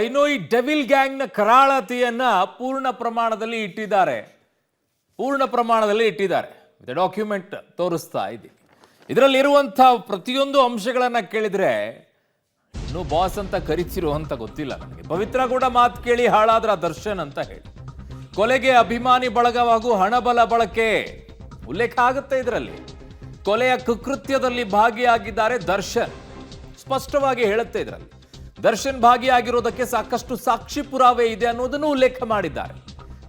ಇನ್ನು ಈ ಡೆವಿಲ್ ಗ್ಯಾಂಗ್ನ ಕರಾಳತೆಯನ್ನ ಪೂರ್ಣ ಪ್ರಮಾಣದಲ್ಲಿ ಇಟ್ಟಿದ್ದಾರೆ. ಡಾಕ್ಯುಮೆಂಟ್ ತೋರಿಸ್ತಾ ಇದ್ದೀನಿ. ಇದರಲ್ಲಿರುವಂತಹ ಪ್ರತಿಯೊಂದು ಅಂಶಗಳನ್ನ ಕೇಳಿದ್ರೆ ಇನ್ನು ಬಾಸ್ ಅಂತ ಕರಿತಿರೋ ಅಂತ ಗೊತ್ತಿಲ್ಲ ನನಗೆ. ಪವಿತ್ರ ಕೂಡ ಮಾತು ಕೇಳಿ ಹಾಳಾದ್ರ ದರ್ಶನ್ ಅಂತ ಹೇಳಿ ಕೊಲೆಗೆ ಅಭಿಮಾನಿ ಬಳಗ ಹಾಗೂ ಹಣಬಲ ಬಳಕೆ ಉಲ್ಲೇಖ ಆಗುತ್ತೆ. ಇದರಲ್ಲಿ ಕೊಲೆಯ ಕುಕೃತ್ಯದಲ್ಲಿ ಭಾಗಿಯಾಗಿದ್ದಾರೆ ದರ್ಶನ್, ಸ್ಪಷ್ಟವಾಗಿ ಹೇಳುತ್ತೆ. ಇದರಲ್ಲಿ ದರ್ಶನ್ ಭಾಗಿಯಾಗಿರೋದಕ್ಕೆ ಸಾಕಷ್ಟು ಸಾಕ್ಷಿ ಪುರಾವೆ ಇದೆ ಅನ್ನೋದನ್ನು ಉಲ್ಲೇಖ ಮಾಡಿದ್ದಾರೆ.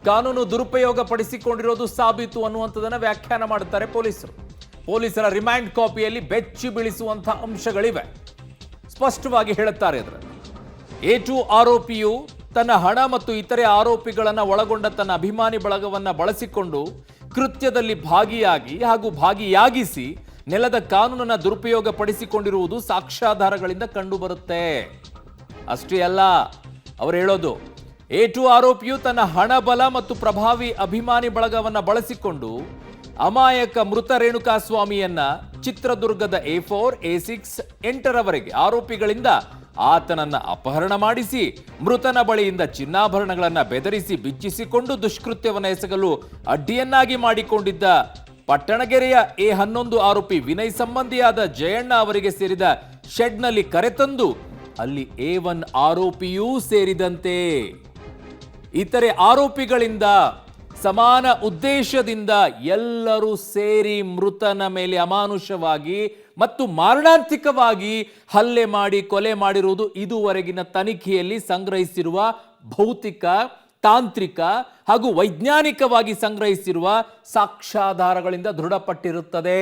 ಕಾನೂನು ದುರುಪಯೋಗ ಪಡಿಸಿಕೊಂಡಿರೋದು ಸಾಬೀತು ಅನ್ನುವಂಥದ್ದನ್ನ ವ್ಯಾಖ್ಯಾನ ಮಾಡುತ್ತಾರೆ ಪೊಲೀಸರು. ಪೊಲೀಸರ ರಿಮ್ಯಾಂಡ್ ಕಾಪಿಯಲ್ಲಿ ಬೆಚ್ಚಿ ಬೀಳಿಸುವಂತಹ ಅಂಶಗಳಿವೆ, ಸ್ಪಷ್ಟವಾಗಿ ಹೇಳುತ್ತಾರೆ. ಇದರಲ್ಲಿ A2 ಆರೋಪಿಯು ತನ್ನ ಹಣ ಮತ್ತು ಇತರೆ ಆರೋಪಿಗಳನ್ನು ಒಳಗೊಂಡ ತನ್ನ ಅಭಿಮಾನಿ ಬಳಗವನ್ನ ಬಳಸಿಕೊಂಡು ಕೃತ್ಯದಲ್ಲಿ ಭಾಗಿಯಾಗಿ ಹಾಗೂ ಭಾಗಿಯಾಗಿಸಿ ನೆಲದ ಕಾನೂನನ್ನ ದುರುಪಯೋಗ ಪಡಿಸಿಕೊಂಡಿರುವುದು ಸಾಕ್ಷ್ಯಾಧಾರಗಳಿಂದ ಕಂಡುಬರುತ್ತೆ. ಅಷ್ಟೇ ಅಲ್ಲ, ಅವರು ಹೇಳೋದು A2 ಆರೋಪಿಯು ತನ್ನ ಹಣ ಬಲ ಮತ್ತು ಪ್ರಭಾವಿ ಅಭಿಮಾನಿ ಬಳಗವನ್ನ ಬಳಸಿಕೊಂಡು ಅಮಾಯಕ ಮೃತ ರೇಣುಕಾಸ್ವಾಮಿಯನ್ನ ಚಿತ್ರದುರ್ಗದ A4, A6, 8ರವರೆಗೆ ಆರೋಪಿಗಳಿಂದ ಆತನನ್ನ ಅಪಹರಣ ಮಾಡಿಸಿ ಮೃತನ ಬಳಿಯಿಂದ ಚಿನ್ನಾಭರಣಗಳನ್ನ ಬೆದರಿಸಿ ಬಿಚ್ಚಿಸಿಕೊಂಡು ದುಷ್ಕೃತ್ಯವನ್ನ ಎಸಗಲು ಅಡ್ಡಿಯನ್ನಾಗಿ ಮಾಡಿಕೊಂಡಿದ್ದ ಪಟ್ಟಣಗೆರೆಯ A11 ಆರೋಪಿ ವಿನಯ್ ಸಂಬಂಧಿಯಾದ ಜಯಣ್ಣ ಅವರಿಗೆ ಸೇರಿದ ಶೆಡ್ನಲ್ಲಿ ಕರೆತಂದು ಅಲ್ಲಿ A1 ಆರೋಪಿಯೂ ಸೇರಿದಂತೆ ಇತರೆ ಆರೋಪಿಗಳಿಂದ ಸಮಾನ ಉದ್ದೇಶದಿಂದ ಎಲ್ಲರೂ ಸೇರಿ ಮೃತನ ಮೇಲೆ ಅಮಾನುಷವಾಗಿ ಮತ್ತು ಮಾರಣಾಂತಿಕವಾಗಿ ಹಲ್ಲೆ ಮಾಡಿ ಕೊಲೆ ಮಾಡಿರುವುದು ಇದುವರೆಗಿನ ತನಿಖೆಯಲ್ಲಿ ಸಂಗ್ರಹಿಸಿರುವ ಭೌತಿಕ, ತಾಂತ್ರಿಕ ಹಾಗೂ ವೈಜ್ಞಾನಿಕವಾಗಿ ಸಂಗ್ರಹಿಸಿರುವ ಸಾಕ್ಷ್ಯಾಧಾರಗಳಿಂದ ದೃಢಪಟ್ಟಿರುತ್ತದೆ.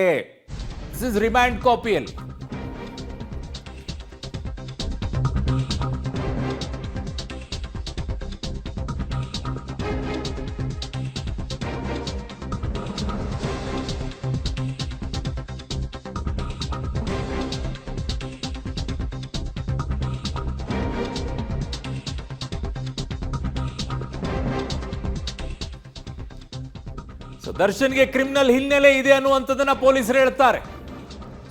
ದಿಸ್ ಇಸ್ ರಿಮ್ಯಾಂಡ್ ಕಾಪಿಯಲ್ಲಿ. ದರ್ಶನ್ಗೆ ಕ್ರಿಮಿನಲ್ ಹಿನ್ನೆಲೆ ಇದೆ ಅನ್ನುವಂಥದ್ದನ್ನ ಪೊಲೀಸರು ಹೇಳ್ತಾರೆ,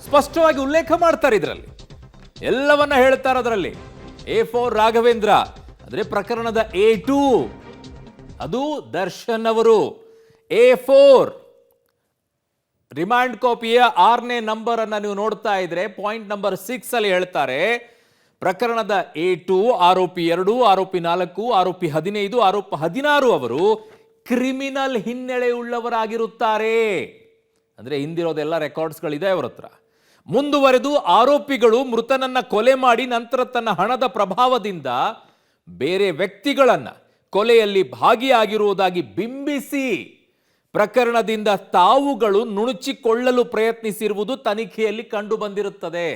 ಸ್ಪಷ್ಟವಾಗಿ ಉಲ್ಲೇಖ ಮಾಡ್ತಾರೆ. ಇದರಲ್ಲಿ ಎಲ್ಲವನ್ನ ಹೇಳ್ತಾರೆ. ಅದರಲ್ಲಿ A4 ರಾಘವೇಂದ್ರ ಅಂದ್ರೆ ಪ್ರಕರಣದ A2 ಅದು ದರ್ಶನ್ ಅವರು. A4 ರಿಮಾಂಡ್ ಕಾಪಿಯ 6ನೇ ನಂಬರ್ ಅನ್ನ ನೀವು ನೋಡ್ತಾ ಇದ್ರೆ ಪಾಯಿಂಟ್ ನಂಬರ್ 6 ಅಲ್ಲಿ ಹೇಳ್ತಾರೆ, ಪ್ರಕರಣದ A2 ಆರೋಪಿ 2, ಆರೋಪಿ 4, ಆರೋಪಿ 15, ಆರೋಪಿ 16 ಅವರು ಕ್ರಿಮಿನಲ್ ಹಿನ್ನೆಲೆ ಉಳ್ಳವರಾಗಿರುತ್ತಾರೆ. ಅಂದ್ರೆ ಹಿಂದಿರೋದೆಲ್ಲ ರೆಕಾರ್ಡ್ಸ್ಗಳಿದೆ ಅವರ ಹತ್ರ. ಮುಂದುವರೆದು ಆರೋಪಿಗಳು ಮೃತನನ್ನ ಕೊಲೆ ಮಾಡಿ ನಂತರ ತನ್ನ ಹಣದ ಪ್ರಭಾವದಿಂದ ಬೇರೆ ವ್ಯಕ್ತಿಗಳನ್ನ ಕೊಲೆಯಲ್ಲಿ ಭಾಗಿಯಾಗಿರುವುದಾಗಿ ಬಿಂಬಿಸಿ ಪ್ರಕರಣದಿಂದ ತಾವುಗಳು ನುಣುಚಿಕೊಳ್ಳಲು ಪ್ರಯತ್ನಿಸಿರುವುದು ತನಿಖೆಯಲ್ಲಿ ಕಂಡು ಬಂದಿರುತ್ತದೆ.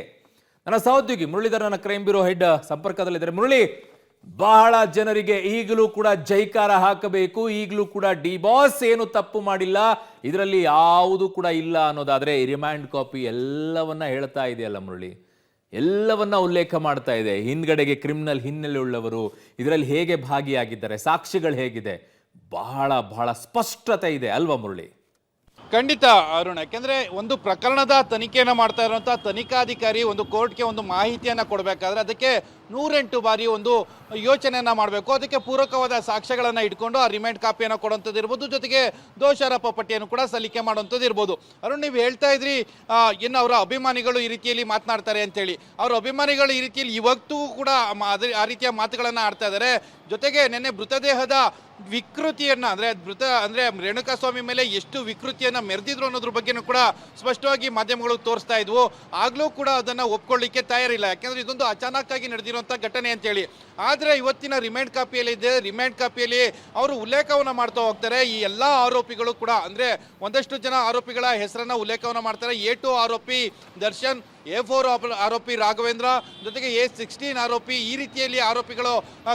ನನ್ನ ಸಹೋದ್ಯೋಗಿ ಮುರಳೀಧರ್ ನನ್ನ ಕ್ರೈಮ್ ಬ್ಯೂರೋ ಹೆಡ್ ಸಂಪರ್ಕದಲ್ಲಿದ್ದಾರೆ. ಮುರಳಿ, ಬಹಳ ಜನರಿಗೆ ಈಗಲೂ ಕೂಡ ಜೈಕಾರ ಹಾಕಬೇಕು, ಈಗಲೂ ಕೂಡ ಡಿ ಬಾಸ್ ಏನು ತಪ್ಪು ಮಾಡಿಲ್ಲ, ಇದರಲ್ಲಿ ಯಾವುದು ಕೂಡ ಇಲ್ಲ ಅನ್ನೋದಾದ್ರೆ ರಿಮ್ಯಾಂಡ್ ಕಾಪಿ ಎಲ್ಲವನ್ನ ಹೇಳ್ತಾ ಇದೆಯಲ್ಲ ಮುರಳಿ, ಎಲ್ಲವನ್ನ ಉಲ್ಲೇಖ ಮಾಡ್ತಾ ಇದೆ. ಹಿಂದ್ಗಡೆಗೆ ಕ್ರಿಮಿನಲ್ ಹಿನ್ನೆಲೆ ಉಳ್ಳವರು ಇದರಲ್ಲಿ ಹೇಗೆ ಭಾಗಿಯಾಗಿದ್ದಾರೆ, ಸಾಕ್ಷಿಗಳು ಹೇಗಿದೆ, ಬಹಳ ಬಹಳ ಸ್ಪಷ್ಟತೆ ಇದೆ ಅಲ್ವಾ ಮುರಳಿ? ಖಂಡಿತ ಅರುಣ್, ಯಾಕೆಂದರೆ ಒಂದು ಪ್ರಕರಣದ ತನಿಖೆಯನ್ನು ಮಾಡ್ತಾ ಇರುವಂಥ ತನಿಖಾಧಿಕಾರಿ ಒಂದು ಕೋರ್ಟ್ಗೆ ಒಂದು ಮಾಹಿತಿಯನ್ನು ಕೊಡಬೇಕಾದ್ರೆ ಅದಕ್ಕೆ 108 ಬಾರಿ ಒಂದು ಯೋಚನೆಯನ್ನು ಮಾಡಬೇಕು. ಅದಕ್ಕೆ ಪೂರಕವಾದ ಸಾಕ್ಷ್ಯಗಳನ್ನು ಇಟ್ಕೊಂಡು ಆ ರಿಮೈಂಡ್ ಕಾಪಿಯನ್ನು ಕೊಡುವಂಥದ್ದು ಇರ್ಬೋದು, ಜೊತೆಗೆ ದೋಷಾರೋಪ ಪಟ್ಟಿಯನ್ನು ಕೂಡ ಸಲ್ಲಿಕೆ ಮಾಡುವಂಥದ್ದು ಇರ್ಬೋದು. ಅರುಣ್, ನೀವು ಹೇಳ್ತಾ ಇದ್ರಿ ಇನ್ನು ಅವರ ಅಭಿಮಾನಿಗಳು ಈ ರೀತಿಯಲ್ಲಿ ಮಾತನಾಡ್ತಾರೆ ಅಂತೇಳಿ. ಅವರ ಅಭಿಮಾನಿಗಳು ಈ ರೀತಿಯಲ್ಲಿ ಇವತ್ತು ಕೂಡ ಆ ರೀತಿಯ ಮಾತುಗಳನ್ನು ಆಡ್ತಾ ಇದ್ದಾರೆ. ಜೊತೆಗೆ ನಿನ್ನೆ ಮೃತದೇಹದ ವಿಕೃತಿಯನ್ನು ಅಂದರೆ ರೇಣುಕಾಸ್ವಾಮಿ ಮೇಲೆ ಎಷ್ಟು ವಿಕೃತಿಯನ್ನು ಮೆರೆದಿದ್ರು ಅನ್ನೋದ್ರ ಬಗ್ಗೆನೂ ಕೂಡ ಸ್ಪಷ್ಟವಾಗಿ ಮಾಧ್ಯಮಗಳು ತೋರಿಸ್ತಾ ಇದ್ವು. ಆಗಲೂ ಕೂಡ ಅದನ್ನು ಒಪ್ಕೊಳ್ಳಿಕ್ಕೆ ತಯಾರಿಲ್ಲ, ಯಾಕೆಂದರೆ ಇದೊಂದು ಅಚಾನಕ್ ಆಗಿ ನಡೆದಿರುವಂಥ ಘಟನೆ ಅಂತೇಳಿ. ಆದರೆ ಇವತ್ತಿನ ರಿಮೈಂಡ್ ಕಾಪಿಯಲ್ಲಿ ಇದೆ, ರಿಮೈಂಡ್ ಕಾಪಿಯಲ್ಲಿ ಅವರು ಉಲ್ಲೇಖವನ್ನು ಮಾಡ್ತಾ ಹೋಗ್ತಾರೆ. ಈ ಎಲ್ಲ ಆರೋಪಿಗಳು ಕೂಡ ಅಂದರೆ ಒಂದಷ್ಟು ಜನ ಆರೋಪಿಗಳ ಹೆಸರನ್ನು ಉಲ್ಲೇಖವನ್ನು ಮಾಡ್ತಾರೆ. A2 ಆರೋಪಿ ದರ್ಶನ್, A4 ಆರೋಪಿ ರಾಘವೇಂದ್ರ, ಜೊತೆಗೆ A16 ಆರೋಪಿ. ಈ ರೀತಿಯಲ್ಲಿ ಆರೋಪಿಗಳು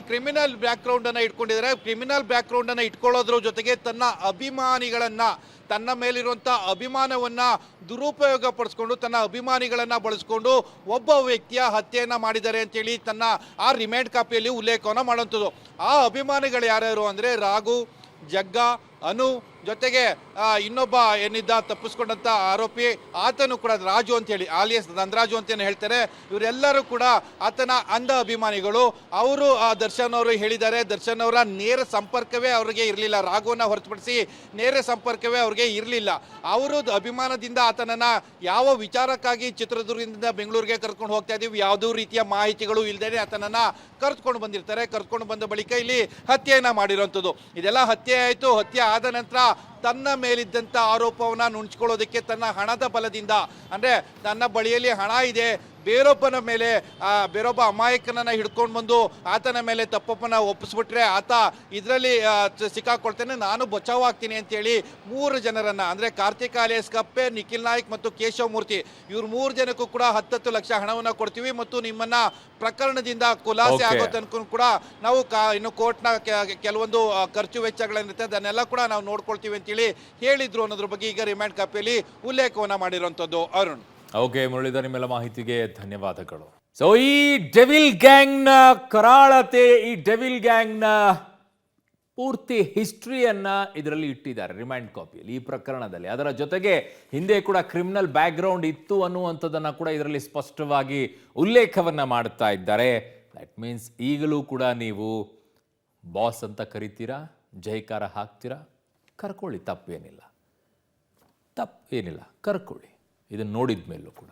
ಕ್ರಿಮಿನಲ್ ಬ್ಯಾಕ್ಗ್ರೌಂಡನ್ನು ಇಟ್ಕೊಂಡಿದ್ದಾರೆ. ಕ್ರಿಮಿನಲ್ ಬ್ಯಾಕ್ಗ್ರೌಂಡನ್ನು ಇಟ್ಕೊಳ್ಳೋದ್ರ ಜೊತೆಗೆ ತನ್ನ ಅಭಿಮಾನಿಗಳನ್ನು, ತನ್ನ ಮೇಲಿರುವಂಥ ಅಭಿಮಾನವನ್ನು ದುರುಪಯೋಗ ಪಡಿಸ್ಕೊಂಡು ತನ್ನ ಅಭಿಮಾನಿಗಳನ್ನು ಬಳಸ್ಕೊಂಡು ಒಬ್ಬ ವ್ಯಕ್ತಿಯ ಹತ್ಯೆಯನ್ನು ಮಾಡಿದ್ದಾರೆ ಅಂತೇಳಿ ತನ್ನ ಆ ರಿಮೈಂಡ್ ಕಾಪಿಯಲ್ಲಿ ಉಲ್ಲೇಖವನ್ನು ಮಾಡುವಂಥದ್ದು. ಆ ಅಭಿಮಾನಿಗಳು ಯಾರ್ಯಾರು ಅಂದರೆ ರಾಘು, ಜಗ್ಗ, ಅನು ಜೊತೆಗೆ ಇನ್ನೊಬ್ಬ ಏನಿದ್ದ ತಪ್ಪಿಸ್ಕೊಂಡಂತ ಆರೋಪಿ ಆತನು ಕೂಡ ರಾಜು ಅಂತ ಹೇಳಿ ಆಲಿಯಸ್ ಧನರಾಜು ಅಂತ ಹೇಳ್ತಾರೆ. ಇವರೆಲ್ಲರೂ ಕೂಡ ಆತನ ಅಂಧ ಅಭಿಮಾನಿಗಳು. ಅವರು ದರ್ಶನ್ ಅವರು ಹೇಳಿದ್ದಾರೆ, ದರ್ಶನ್ ಅವರ ನೇರ ಸಂಪರ್ಕವೇ ಅವರಿಗೆ ಇರಲಿಲ್ಲ, ರಾಘವನ್ನ ಹೊರತುಪಡಿಸಿ ನೇರ ಸಂಪರ್ಕವೇ ಅವ್ರಿಗೆ ಇರಲಿಲ್ಲ. ಅವರು ಅಭಿಮಾನದಿಂದ ಆತನನ್ನ ಯಾವ ವಿಚಾರಕ್ಕಾಗಿ ಚಿತ್ರದುರ್ಗದಿಂದ ಬೆಂಗಳೂರಿಗೆ ಕರ್ಕೊಂಡು ಹೋಗ್ತಾ ಇದೀವಿ ಯಾವುದೂ ರೀತಿಯ ಮಾಹಿತಿಗಳು ಇಲ್ಲದೇ ಆತನನ್ನ ಕರೆದುಕೊಂಡು ಬಂದಿರ್ತಾರೆ. ಕರೆದುಕೊಂಡು ಬಂದ ಬಳಿಕ ಇಲ್ಲಿ ಹತ್ಯೆಯನ್ನ ಮಾಡಿರುವಂಥದ್ದು. ಇದೆಲ್ಲ ಹತ್ಯೆ ಆಯಿತು. ಹತ್ಯೆ ಆದ ನಂತರ ತನ್ನ ಮೇಲಿದ್ದಂಥ ಆರೋಪವನ್ನ ನುಣುಚ್ಕೊಳ್ಳೋದಕ್ಕೆ ತನ್ನ ಹಣದ ಬಲದಿಂದ, ಅಂದರೆ ತನ್ನ ಬಳಿಯಲ್ಲಿ ಹಣ ಇದೆ, ಬೇರೊಬ್ಬನ ಮೇಲೆ ಬೇರೊಬ್ಬ ಅಮಾಯಕನನ್ನ ಹಿಡ್ಕೊಂಡು ಬಂದು ಆತನ ಮೇಲೆ ತಪ್ಪಪ್ಪನ ಒಪ್ಪಿಸ್ಬಿಟ್ರೆ ಆತ ಇದರಲ್ಲಿ ಸಿಕ್ಕಾಕೊಳ್ತೇನೆ, ನಾನು ಬಚಾವಾಗ್ತೀನಿ ಅಂತೇಳಿ 3 ಜನರನ್ನ, ಅಂದರೆ ಕಾರ್ತಿಕ್ ಅಲಿಯಾಸ್ ಕಪ್ಪೆ, ನಿಖಿಲ್ ನಾಯ್ಕ್ ಮತ್ತು ಕೇಶವ್ ಮೂರ್ತಿ, ಇವ್ರು 3 ಜನಕ್ಕೂ ಕೂಡ 10 ಲಕ್ಷ ಹಣವನ್ನು ಕೊಡ್ತೀವಿ ಮತ್ತು ನಿಮ್ಮನ್ನ ಪ್ರಕರಣದಿಂದ ಖುಲಾಸೆ ಆಗೋ ತನಕ ಕೂಡ ನಾವು ಇನ್ನು ಕೋರ್ಟ್ನ ಕೆಲವೊಂದು ಖರ್ಚು ವೆಚ್ಚಗಳೇನಿರುತ್ತೆ ಅದನ್ನೆಲ್ಲ ಕೂಡ ನಾವು ನೋಡ್ಕೊಳ್ತೀವಿ ಅಂತೇಳಿ ಹೇಳಿದ್ರು ಅನ್ನೋದ್ರ ಬಗ್ಗೆ ಈಗ ರಿಮಾಂಡ್ ಕಾಪಿಯಲ್ಲಿ ಉಲ್ಲೇಖವನ್ನ ಮಾಡಿರುವಂಥದ್ದು. ಅರುಣ್. ಓಕೆ ಮುರಳೀಧರ್, ನಿಮ್ಮೆಲ್ಲ ಮಾಹಿತಿಗೆ ಧನ್ಯವಾದಗಳು. ಸೊ ಈ ಡೆವಿಲ್ ಗ್ಯಾಂಗ್ನ ಕರಾಳತೆ, ಈ ಡೆವಿಲ್ ಗ್ಯಾಂಗ್ನ ಪೂರ್ತಿ ಹಿಸ್ಟ್ರಿಯನ್ನ ಇದರಲ್ಲಿ ಇಟ್ಟಿದ್ದಾರೆ ರಿಮಾಂಡ್ ಕಾಪಿಯಲ್ಲಿ ಈ ಪ್ರಕರಣದಲ್ಲಿ. ಅದರ ಜೊತೆಗೆ ಹಿಂದೆ ಕೂಡ ಕ್ರಿಮಿನಲ್ ಬ್ಯಾಕ್ಗ್ರೌಂಡ್ ಇತ್ತು ಅನ್ನುವಂಥದ್ದನ್ನು ಕೂಡ ಇದರಲ್ಲಿ ಸ್ಪಷ್ಟವಾಗಿ ಉಲ್ಲೇಖವನ್ನ ಮಾಡ್ತಾ ಇದ್ದಾರೆ. ದಟ್ ಮೀನ್ಸ್ ಈಗಲೂ ಕೂಡ ನೀವು ಬಾಸ್ ಅಂತ ಕರಿತೀರಾ, ಜೈಕಾರ ಹಾಕ್ತೀರಾ, ಕರ್ಕೊಳ್ಳಿ, ತಪ್ಪೇನಿಲ್ಲ, ಕರ್ಕೊಳ್ಳಿ. ಇದನ್ನು ನೋಡಿದ ಮೇಲೂ ಕೂಡ